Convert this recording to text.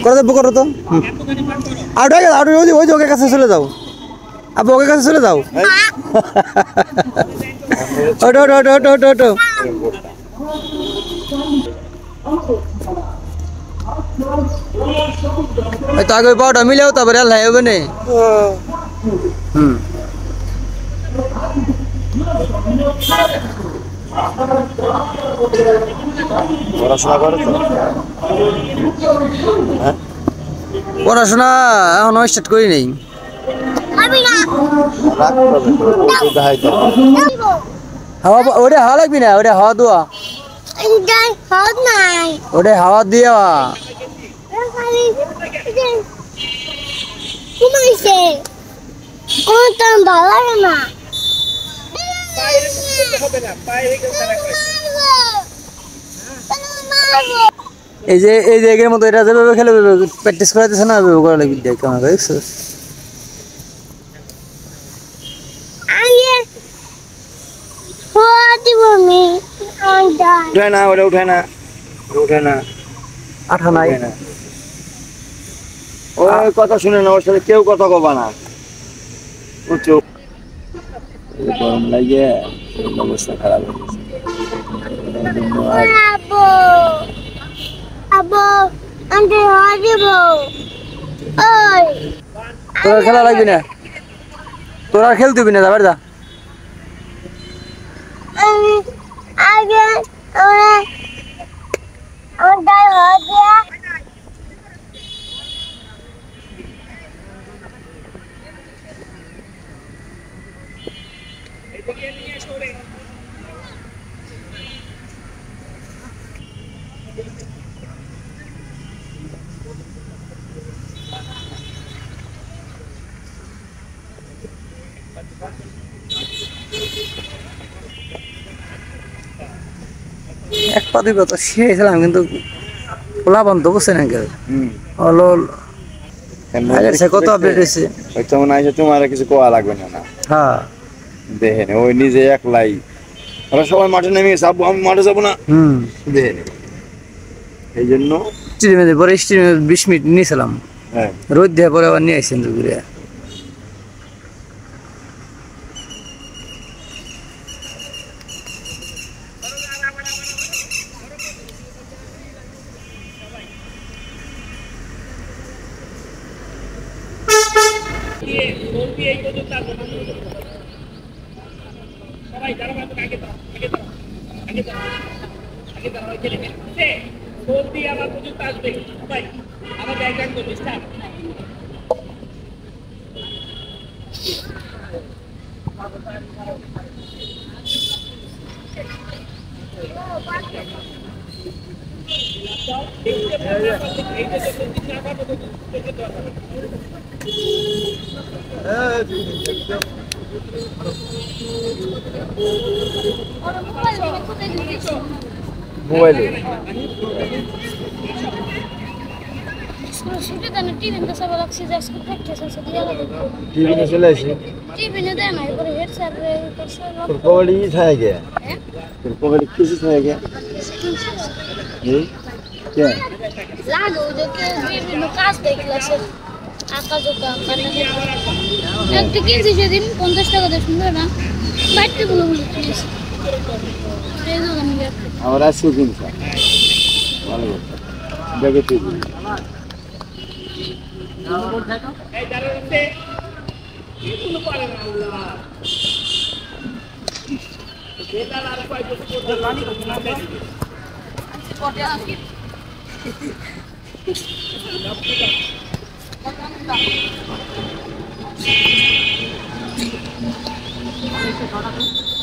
করে দেবো, করো তো। আউট হয়ে গেল, আউট হয়ে ওই যে ওকে কাছে চলে যাও, আপু ওকে কাছে চলে যাও। ওটো ওটো ওটো ওটো ওটো ওটো। তো আগে পাওয়াটা মিলেও তারপরে আল্লাহ হবে না। পড়াশোনা করে তো? পড়াশোনা এখনো স্টার্ট করি নেই। হাওয়া ওটা হাওয়া লাগবি না, ওটা হাওয়া দেওয়া, ওটা হাওয়া দেওয়া। ভালো লাগে না। এই যে এগের মতো এটা যেভাবে খেলে প্র্যাকটিস করাইতেছে না, ওইভাবে করা লাগবে। দেখ কেমন দেখছো? উঠায় না, ওটা উঠায় না, উঠায় না, আঠা নাই। ওই কথা শুনে না, ওর সাথে কেউ কথা কবা না, বুঝছো? গরম লাগে, অবস্থা খারাপ হয়ে গেছে। তোর খেলা লাগবি না, তোর আর খেলতে হবি না, যাবার যা। এক পা দুই পা তো শিখেছিলাম, কিন্তু পোলা বন্ধ করছে না কেউ। কত আপডেট হয়েছে। তোমার কিছু কোয়া লাগবে না। হ্যাঁ দেখেন ওই নিজে একলাই, ওরা সবাই মাঠে নেমে গেছে, আমি মাঠে যাবো না। দেখেন এই জন্য পরে 20 মিনিট নিয়েছিলাম, রোদ দিয়ে পরে আবার নিয়ে আসছেন দুপুরে। সবাই যারা আগে দাও, আগে দাও, আগে দাও, আগে দাও, ওই ছেলে মেয়ে গোল দিয়ে আমার পর্যন্ত আসবে। সবাই আমার জায়গা করবে, স্টার্ট। মোবাইলে টিভি চলে আসি, তোর পকেটে কি থাকে গে? তোর পকেটে কিছু থাকে গে? একটা কিনছি সেদিন 50 টাকা দিয়ে, সুন্দর না? বাড়িতে বলে বলে কিনেছি। আমার আজকেও কিনছে, ভালো দেখে তুই Thank you.